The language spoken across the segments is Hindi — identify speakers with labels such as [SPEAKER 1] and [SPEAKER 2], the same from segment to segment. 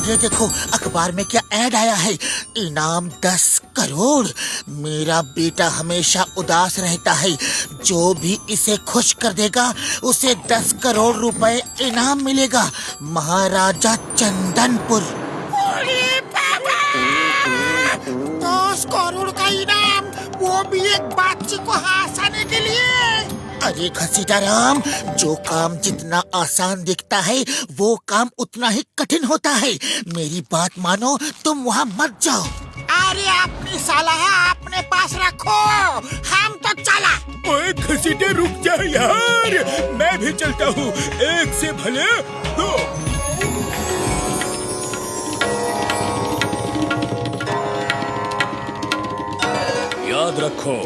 [SPEAKER 1] ये देखो अखबार में क्या ऐड आया है, इनाम 10 करोड़। मेरा बेटा हमेशा उदास रहता है, जो भी इसे खुश कर देगा उसे 10 करोड़ रुपए इनाम मिलेगा। महाराजा चंदनपुर।
[SPEAKER 2] 10 करोड़ का इनाम, वो भी एक बच्चे को हंसाने के लिए।
[SPEAKER 1] अरे घसीटाराम, जो काम जितना आसान दिखता है वो काम उतना ही कठिन होता है। मेरी बात मानो, तुम वहाँ मत जाओ।
[SPEAKER 2] अरे अपनी सलाह अपने पास रखो, हम तो चला।
[SPEAKER 3] ओए घसीटे रुक जा यार, मैं भी चलता हूँ, एक से भले दो। याद रखो,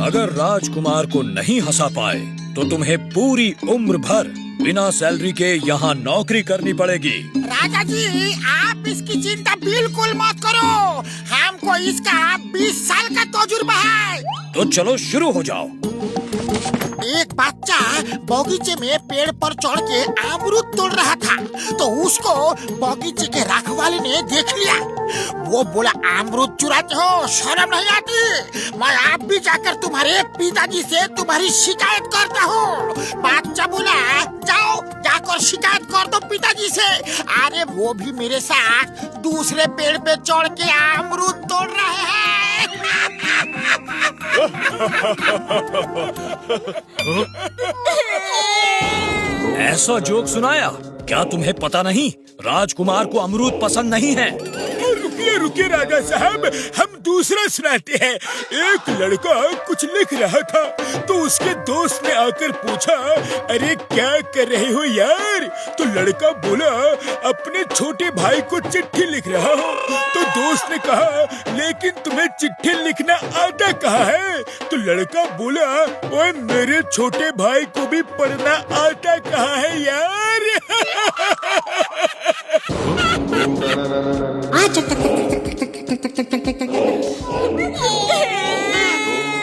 [SPEAKER 3] अगर राजकुमार को नहीं हंसा पाए तो तुम्हें पूरी उम्र भर बिना सैलरी के यहाँ नौकरी करनी पड़ेगी।
[SPEAKER 2] राजा जी, आप इसकी चिंता बिल्कुल मत करो, हमको इसका 20 साल का तजुर्बा है।
[SPEAKER 3] तो चलो शुरू हो जाओ।
[SPEAKER 2] एक बच्चा बगीचे में पेड़ पर चढ़ के अमरूद तोड़ रहा था, तो उसको बगीचे के रखवाले ने देख लिया। वो बोला, अमरूद चुराते हो, शर्म नहीं आती? मैं आप भी जाकर तुम्हारे पिताजी से तुम्हारी शिकायत करता हूँ। बच्चा बोला, जाओ जाकर शिकायत कर दो पिताजी से। अरे वो भी मेरे साथ दूसरे पेड़ पे चढ़ के अमरूद तोड़ रहे हैं।
[SPEAKER 3] ऐसा जोक सुनाया? क्या तुम्हें पता नहीं, राजकुमार को अमरूद पसंद नहीं है। रुकिए रुकिए राजा साहब, हम दूसरा सुनाते हैं। एक लड़का कुछ लिख रहा था, तो उसके दोस्त ने आकर पूछा, अरे क्या कर रहे हो यार? तो लड़का बोला, अपने छोटे भाई को चिट्ठी लिख रहा हूँ। तो दोस्त ने कहा, लेकिन तुम्हें चिट्ठी लिखना आता कहाँ है? तो लड़का बोला, ओए मेरे छोटे भाई को भी पढ़ना आता कहाँ है यार?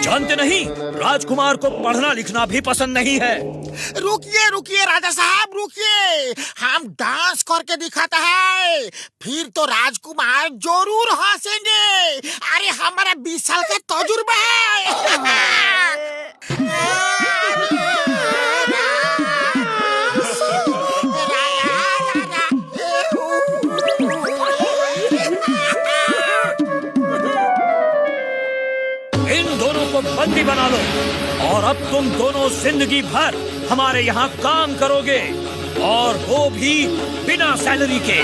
[SPEAKER 3] जानते नहीं, राजकुमार को पढ़ना लिखना भी पसंद नहीं है।
[SPEAKER 2] रुकिए रुकिए राजा साहब, रुकिए, हम डांस करके दिखाता है, फिर तो राजकुमार जरूर हंसेंगे। अरे हमारा 20 साल का तजुर्बा है।
[SPEAKER 3] इन दोनों को बंदी बना लो और अब तुम दोनों जिंदगी भर हमारे यहाँ काम करोगे, और वो भी बिना सैलरी के।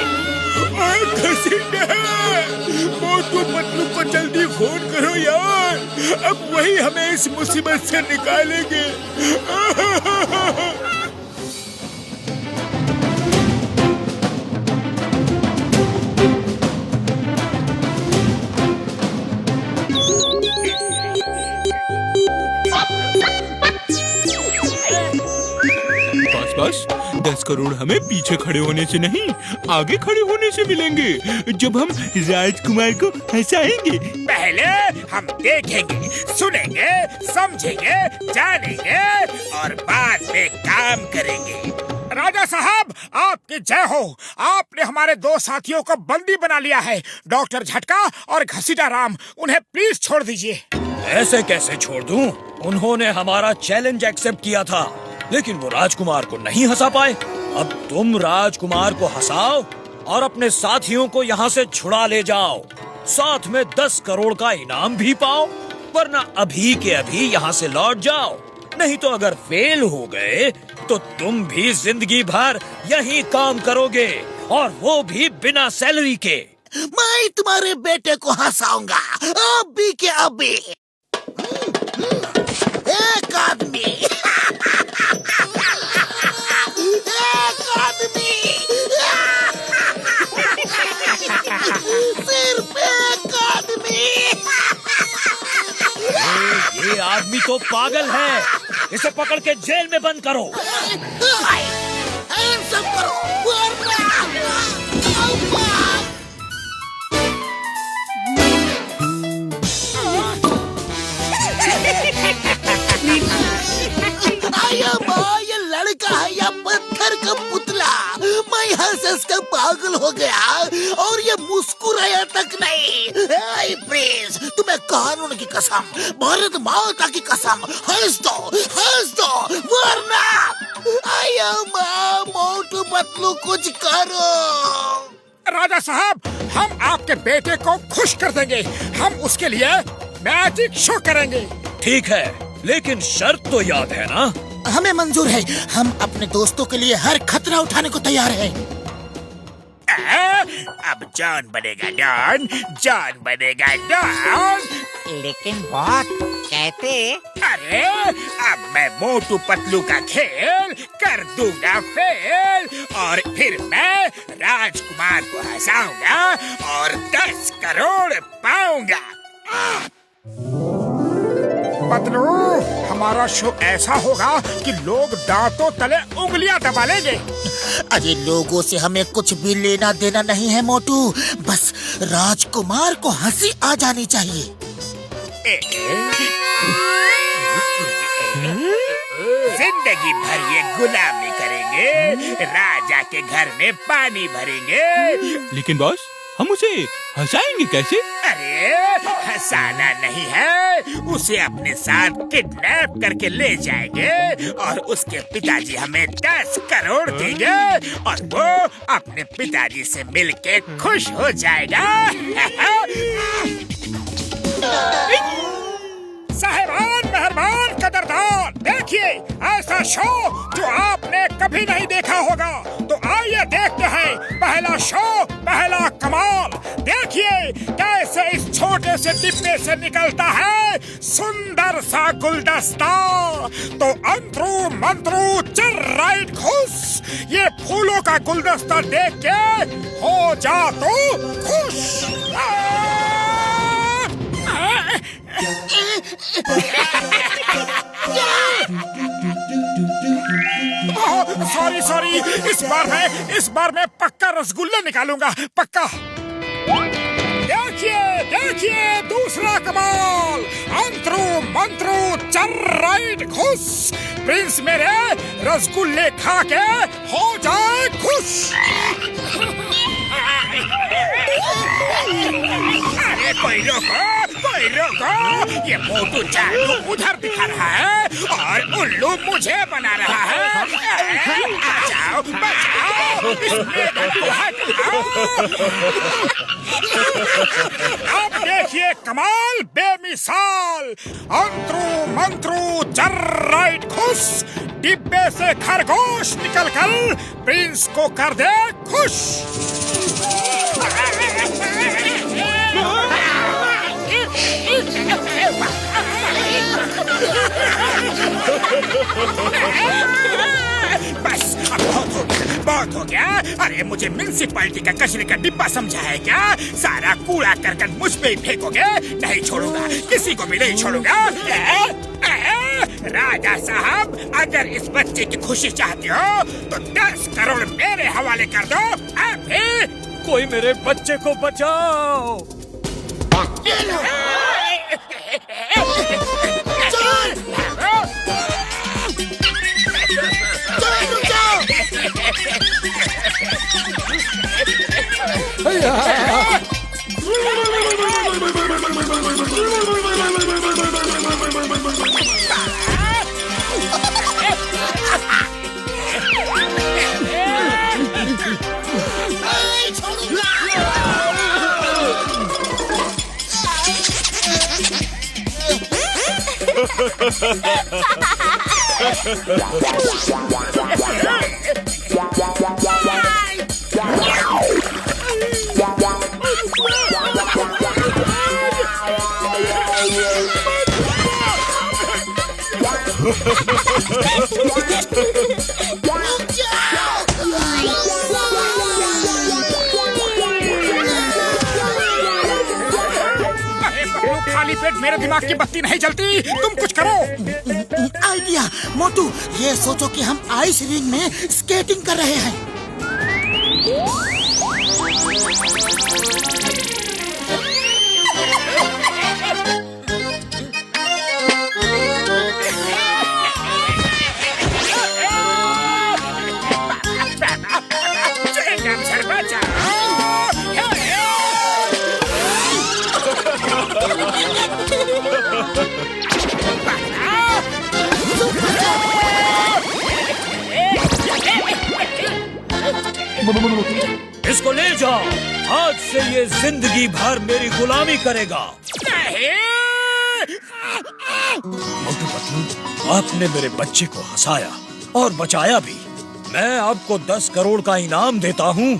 [SPEAKER 3] मोटू पतलू को जल्दी फोन करो यार, अब वही हमें इस मुसीबत से निकालेंगे।
[SPEAKER 4] बस 10 करोड़ हमें पीछे खड़े होने से नहीं, आगे खड़े होने से मिलेंगे, जब हम राजकुमार को हंसाएंगे।
[SPEAKER 3] पहले हम देखेंगे, सुनेंगे, समझेंगे, जानेंगे और बाद में काम करेंगे। राजा साहब, आपकी जय हो। आपने हमारे 2 साथियों को बंदी बना लिया है, डॉक्टर झटका और घसीटा राम। उन्हें प्लीज छोड़ दीजिए। ऐसे कैसे छोड़ दूं? उन्होंने हमारा चैलेंज एक्सेप्ट किया था, लेकिन वो राजकुमार को नहीं हंसा पाए। अब तुम राजकुमार को हंसाओ और अपने साथियों को यहाँ से छुड़ा ले जाओ, साथ में 10 करोड़ का इनाम भी पाओ, वरना अभी के अभी यहाँ से लौट जाओ। नहीं तो अगर फेल हो गए तो तुम भी जिंदगी भर यही काम करोगे, और वो भी बिना सैलरी के।
[SPEAKER 1] मैं तुम्हारे बेटे को हंसाऊंगा, अभी के अभी। एक आदमी, एक आदमी, सिर्फ एक आदमी।
[SPEAKER 3] ये आदमी तो पागल है, इसे पकड़ के जेल में बंद करो।
[SPEAKER 1] सब करो, ये लड़का है पागल हो गया और ये मुस्कुराया तक नहीं। ऐ प्रिंस, तुम्हें कानून की कसम, भारत माता की कसम, हंस दो वरना आया माँ मोटू पतलू कुछ करो।
[SPEAKER 3] राजा साहब, हम आपके बेटे को खुश कर देंगे। हम उसके लिए मैजिक शो करेंगे।
[SPEAKER 5] ठीक है, लेकिन शर्त तो याद है ना?
[SPEAKER 1] हमें मंजूर है, हम अपने दोस्तों के लिए हर खतरा उठाने को तैयार हैं।
[SPEAKER 3] अब जॉन बनेगा डॉन, जॉन बनेगा डॉन।
[SPEAKER 2] लेकिन बहुत कहते।
[SPEAKER 3] अरे अब मैं मोटू पतलू का खेल कर दूंगा फेल, और फिर मैं राजकुमार को हंसाऊंगा और 10 करोड़ पाऊंगा। पतलू, हमारा शो ऐसा होगा कि लोग दांतों तले उंगलियां दबा लेंगे।
[SPEAKER 1] अरे लोगों से हमें कुछ भी लेना देना नहीं है मोटू, बस राजकुमार को हंसी आ जानी चाहिए।
[SPEAKER 3] जिंदगी भर ये गुलामी करेंगे, राजा के घर में पानी भरेंगे।
[SPEAKER 4] लेकिन बॉस, हम उसे हंसाएंगे कैसे?
[SPEAKER 3] अरे हंसाना नहीं है, उसे अपने साथ किडनैप करके ले जाएंगे और उसके पिताजी हमें 10 करोड़ देंगे और वो अपने पिताजी से मिलके खुश हो जाएगा। साहिबान, मेहरबान, कदरदान, देखिए ऐसा शो जो आपने कभी नहीं देखा होगा। तो आइए देखते हैं पहला शो, पहला कमाल। देखिए कैसे इस छोटे से डिब्बे से निकलता है सुंदर सा गुलदस्ता। तो अंतरू मंत्रू चल राइट घुस, ये फूलों का गुलदस्ता देख के हो जा तो खुश। सॉरी, इस बार मैं पक्का रसगुल्ले निकालूंगा, पक्का। देखिए दूसरा कमाल। अंतरू मंत्रू चल राइट घुस, प्रिंस मेरे रसगुल्ले खा के हो जाए खुश। अरे कोई रोको, ये मोटू जादू उधर दिखा रहा है और उल्लू मुझे बना रहा है। आ जाओ, बचाओ, इस मेढक को हटाओ। अब देखिए कमाल बेमिसाल। अंतरू मंत्रू चल राइट घुस, डिब्बे से खरगोश निकलकर प्रिंस को कर दे खुश। बस अब बहुत हो गया। अरे मुझे म्युनिसिपैलिटी का कचरे का डिब्बा समझा है क्या? सारा कूड़ा करकट मुझ पे ही फेंकोगे? नहीं छोड़ूंगा, किसी को भी नहीं छोड़ूंगा। राजा साहब, अगर इस बच्चे की खुशी चाहते हो तो 10 करोड़ मेरे हवाले कर दो अभी।
[SPEAKER 5] कोई मेरे बच्चे को बचाओ।
[SPEAKER 3] खाली पेट मेरे दिमाग की बत्ती नहीं जलती, तुम कुछ करो।
[SPEAKER 1] आइडिया मोटू, ये सोचो कि हम आइस रिंग में स्केटिंग कर रहे हैं।
[SPEAKER 3] सर बचा।
[SPEAKER 5] इसको ले जाओ। आज से ये जिंदगी भर मेरी गुलामी करेगा। मोटू पतलू, आपने मेरे बच्चे को हंसाया और बचाया भी। मैं आपको 10 करोड़ का इनाम देता हूँ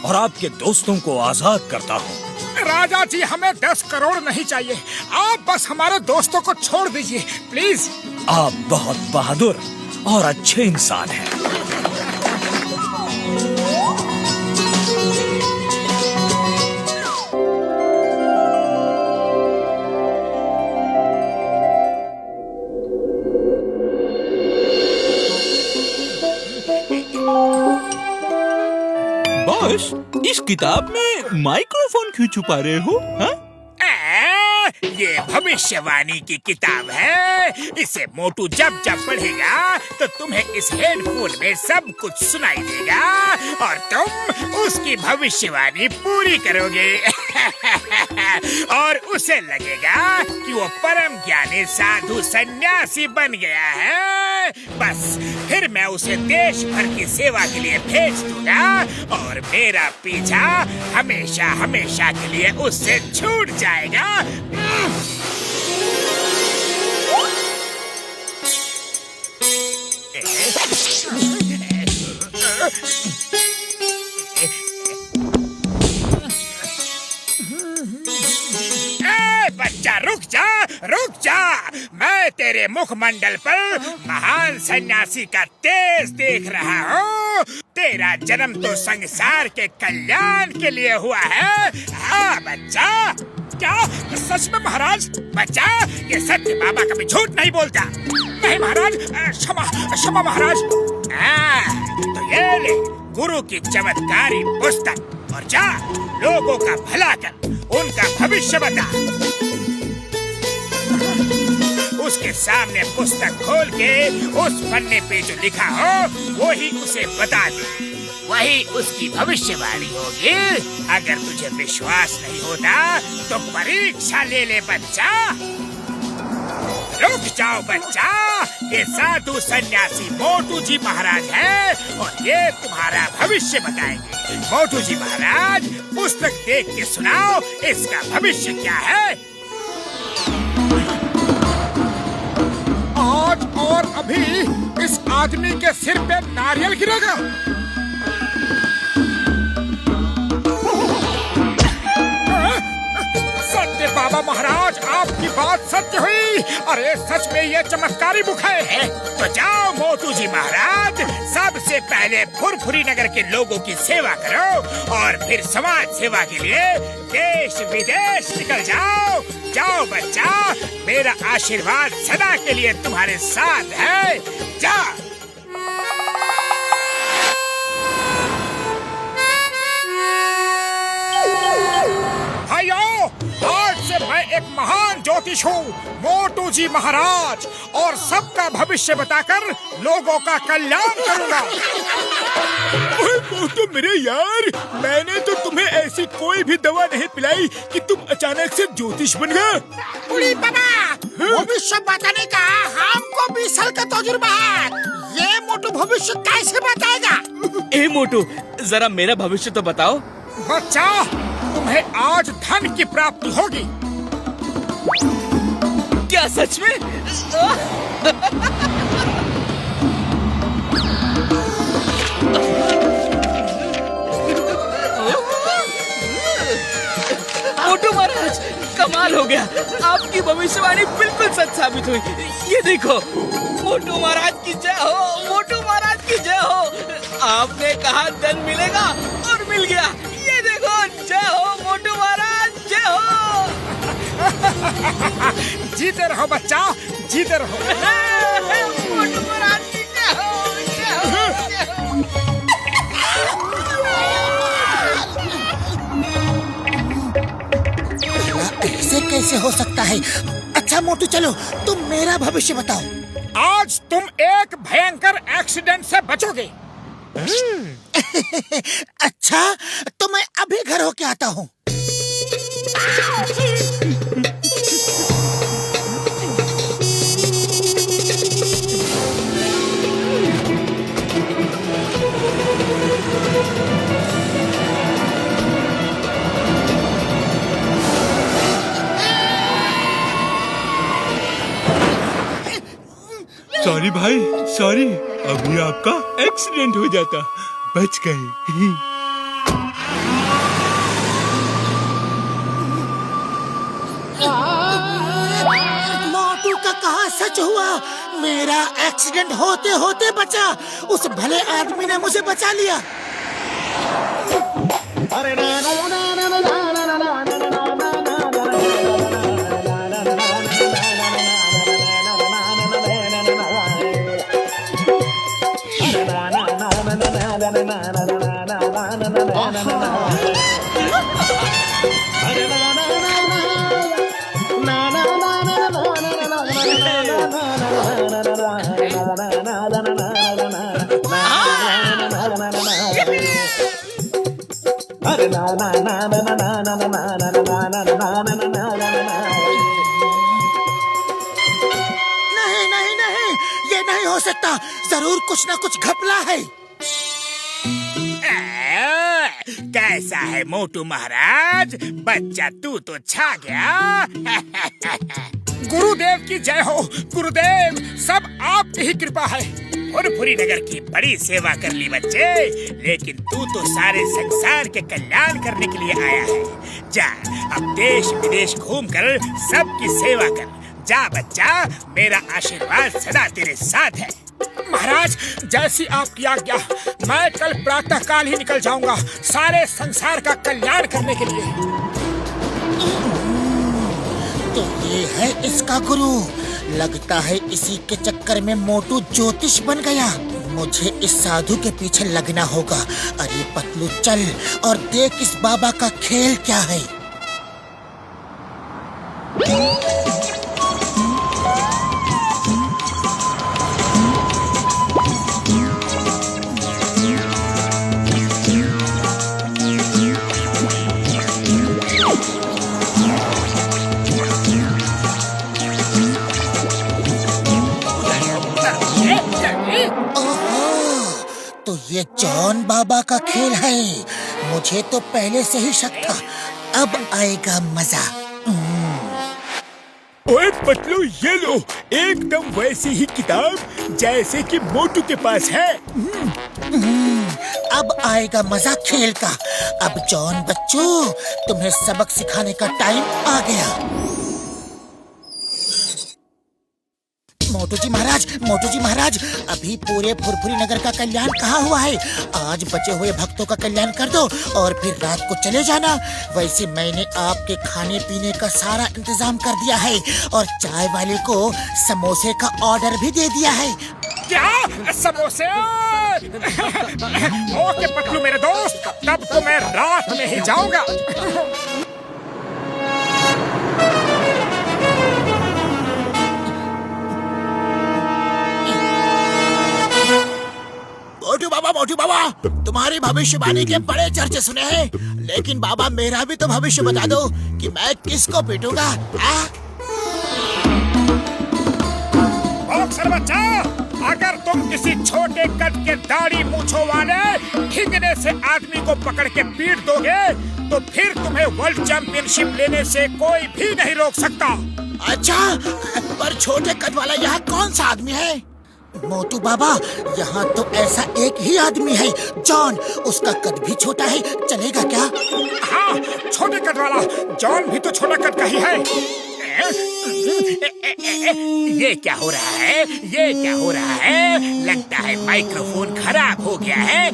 [SPEAKER 5] और आपके दोस्तों को आजाद करता हूँ।
[SPEAKER 3] राजा जी, हमें 10 करोड़ नहीं चाहिए, आप बस हमारे दोस्तों को छोड़ दीजिए प्लीज।
[SPEAKER 5] आप बहुत बहादुर और अच्छे इंसान हैं।
[SPEAKER 4] बॉस, इस किताब में माइक्रोफोन क्यों छुपा रहे हो? हाँ?
[SPEAKER 3] ये भविष्यवाणी की किताब है। इसे मोटू जब जब पढ़ेगा तो तुम्हें इस हेडफोन में सब कुछ सुनाई देगा और तुम उसकी भविष्यवाणी पूरी करोगे। और उसे लगेगा कि वो परम ज्ञानी साधु सन्यासी बन गया है। बस फिर मैं उसे देश भर की सेवा के लिए भेज दूंगा और मेरा पीछा हमेशा हमेशा के लिए उससे छूट जाएगा। बच्चा रुक जा, मैं तेरे मुखमंडल पर महान सन्यासी का तेज देख रहा हूँ। तेरा जन्म तो संसार के कल्याण के लिए हुआ है। हाँ बच्चा। क्या सच में महाराज? बच्चा, ये सत्य बाबा कभी झूठ नहीं बोलता। नहीं महाराज, क्षमा महाराज। तो ये ले गुरु की चमत्कारी पुस्तक और जा लोगों का भला कर, उनका भविष्य बता। उसके सामने पुस्तक खोल के उस पन्ने पे जो लिखा हो वही उसे बता दे। वही उसकी भविष्यवाणी होगी। अगर तुझे विश्वास नहीं होता तो परीक्षा ले ले बच्चा। रुक जाओ बच्चा, ये साधु सन्यासी मोटू जी महाराज हैं और ये तुम्हारा भविष्य बताएंगे। मोटू जी महाराज, पुस्तक देख के सुनाओ, इसका भविष्य क्या है? आज और अभी इस आदमी के सिर पे नारियल गिरेगा। सत्य बाबा महाराज, आपकी बात सत्य हुई। अरे सच में ये चमत्कारी बुक है। तो जाओ मोटू जी महाराज, सबसे पहले फुरफुरी नगर के लोगों की सेवा करो और फिर समाज सेवा के लिए देश विदेश निकल जाओ। जाओ बच्चा, मेरा आशीर्वाद सदा के लिए तुम्हारे साथ है। जाओ। भाइयों, आज से मैं एक महान ज्योतिष हूँ, मोटू जी महाराज, और सबका भविष्य बताकर लोगों का कल्याण करूँगा।
[SPEAKER 4] मोटू मेरे यार, मैंने तो तुम्हें ऐसी कोई भी दवा नहीं पिलाई कि तुम अचानक से ज्योतिष बन गए।
[SPEAKER 2] बुढ़ी बाबा, भविष्य बताने का हमको 20 साल का तजुर्बा है। ये मोटू भविष्य कैसे बताएगा?
[SPEAKER 6] ए मोटू, जरा मेरा भविष्य तो बताओ।
[SPEAKER 3] बच्चा, तुम्हें आज धन की प्राप्ति होगी।
[SPEAKER 6] क्या सच में? मोटू महाराज, कमाल हो गया। आपकी भविष्यवाणी बिल्कुल सच साबित हुई। ये देखो, मोटू महाराज की जय हो, मोटू महाराज की जय हो। आपने कहा धन मिलेगा और मिल गया। ये देखो, जय हो मोटू महाराज, जय हो।
[SPEAKER 3] जीते रहो बच्चा, जीते रहो।
[SPEAKER 6] मोटू महाराज की जय हो, जय हो, जय हो।
[SPEAKER 2] ऐसे कैसे हो सकता है? अच्छा मोटू, चलो तुम मेरा भविष्य बताओ।
[SPEAKER 3] आज तुम एक भयंकर एक्सीडेंट से बचोगे।
[SPEAKER 2] अच्छा, तो मैं अभी घर होके आता हूँ।
[SPEAKER 4] सॉरी भाई, सॉरी। अभी आपका एक्सीडेंट हो जाता, बच गए।
[SPEAKER 2] मोटू का कहा सच हुआ? मेरा एक्सीडेंट होते होते बचा। उस भले आदमी ने मुझे बचा लिया। नहीं नहीं नहीं, ये नहीं हो सकता। जरूर कुछ ना कुछ घपला है।
[SPEAKER 3] कैसा है मोटू महाराज, बच्चा तू तो छा गया। गुरुदेव की जय हो। गुरुदेव, सब आपकी ही कृपा है। फुरफुरी नगर की बड़ी सेवा कर ली बच्चे, लेकिन तू तो सारे संसार के कल्याण करने के लिए आया है। जा, अब देश विदेश घूमकर सबकी सेवा कर। जा बच्चा, मेरा आशीर्वाद सदा तेरे साथ है। महाराज, जैसी आपकी आज्ञा। मैं कल प्रातः काल ही निकल जाऊंगा सारे संसार का कल्याण करने के लिए।
[SPEAKER 2] तो ये है इसका गुरु। लगता है इसी के चक्कर में मोटू ज्योतिष बन गया। मुझे इस साधु के पीछे लगना होगा। अरे पतलू, चल और देख इस बाबा का खेल क्या है। तो ये जॉन बाबा का खेल है। मुझे तो पहले से ही शक था। अब आएगा मजा।
[SPEAKER 3] ओए पतलू, ये लो, एकदम वैसी ही किताब जैसे कि मोटू के पास है।
[SPEAKER 2] अब आएगा मजा खेल का। अब जॉन बच्चों, तुम्हें सबक सिखाने का टाइम आ गया। मोटू जी महाराज, अभी पूरे फुरफुरी नगर का कल्याण कहाँ हुआ है? आज बचे हुए भक्तों का कल्याण कर दो और फिर रात को चले जाना। वैसे मैंने आपके खाने पीने का सारा इंतजाम कर दिया है और चाय वाले को समोसे का ऑर्डर भी दे दिया है।
[SPEAKER 3] क्या समोसे? ओके पतलू मेरे दोस्त, तब तो मैं रात में ही जाऊंगा।
[SPEAKER 2] मोटू बाबा, तुम्हारी भविष्यवाणी के बड़े चर्चे सुने हैं, लेकिन बाबा मेरा भी तो भविष्य बता दो कि मैं किसको पीटूंगा।
[SPEAKER 3] बॉक्सर बच्चा, अगर तुम किसी छोटे कद के दाढ़ी मूंछों वाले ठिंगने से आदमी को पकड़ के पीट दोगे तो फिर तुम्हें वर्ल्ड चैंपियनशिप लेने से कोई भी नहीं रोक सकता।
[SPEAKER 2] अच्छा, पर छोटे कद वाला यहाँ कौन सा आदमी है? मोटू बाबा, यहाँ तो ऐसा एक ही आदमी है, जॉन। उसका कद भी छोटा है, चलेगा क्या?
[SPEAKER 3] हाँ, छोटे कद वाला जॉन भी तो छोटा कद का ही है। ये क्या हो रहा है? ये क्या हो रहा है? लगता है माइक्रोफोन खराब हो गया है।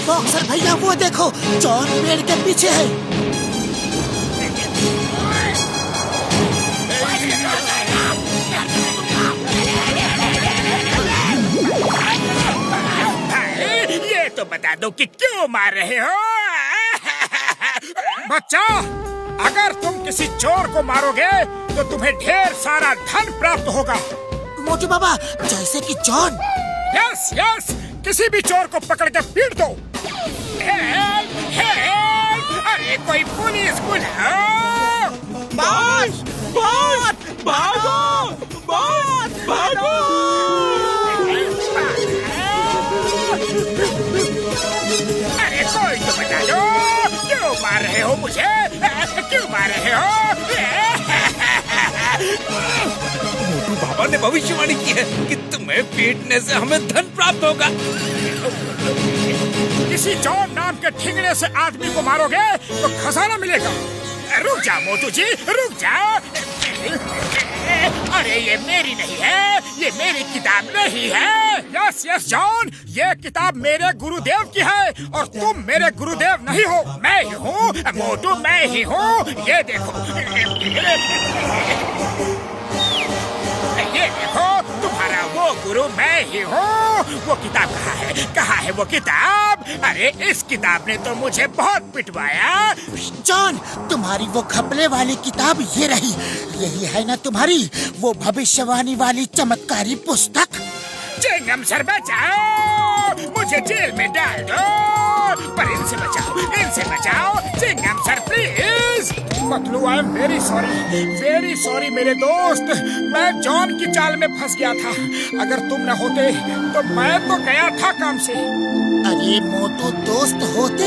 [SPEAKER 2] बॉक्सर भैया, वो देखो, जॉन पेड़ के पीछे है।
[SPEAKER 3] ये तो बता दो कि क्यों मार रहे हो? बच्चा, अगर तुम किसी चोर को मारोगे तो तुम्हें ढेर सारा धन प्राप्त होगा।
[SPEAKER 2] मोटू बाबा, जैसे कि जॉन।
[SPEAKER 3] यस यस, किसी भी चोर को पकड़ के पीट दो। Help, help! अरे कोई पुलिस बुलाओ!
[SPEAKER 4] बॉस, बॉस, भागो! बॉस, भागो!
[SPEAKER 3] अरे कोई तो बता दो, क्यों मार रहे हो मुझे? क्यों मार रहे हो?
[SPEAKER 4] मोटू बाबा
[SPEAKER 6] जॉन ने भविष्यवाणी की है कि तुम्हें पीटने से हमें धन प्राप्त होगा।
[SPEAKER 3] किसी जॉन नाम के ठिगने से आदमी को मारोगे तो खजाना मिलेगा। रुक जा मोटू जी, रुक जा। अरे ये मेरी नहीं है, ये मेरी किताब नहीं है। यस यस जॉन, ये किताब मेरे गुरुदेव की है और तुम मेरे गुरुदेव नहीं हो। मैं ही हूँ मोटू, मैं ही हूँ। ये देखो, ये देखो, तुम्हारा वो गुरु मैं ही हूँ। वो किताब कहाँ है? कहाँ है वो किताब? अरे इस किताब ने तो मुझे बहुत पिटवाया।
[SPEAKER 2] जॉन, तुम्हारी वो घपले वाली किताब ये रही। यही है ना तुम्हारी वो भविष्यवाणी वाली चमत्कारी पुस्तक?
[SPEAKER 3] चिंगम सर बचाओ, मुझे जेल में डाल दो, पर इनसे बचाओ, इनसे बचाओ। Chingum sir please. Patlu, I am very sorry मेरे दोस्त। मैं जॉन की चाल में फंस गया था। अगर तुम न होते तो मैं तो गया था काम से।
[SPEAKER 2] अरे मोटू, दोस्त होते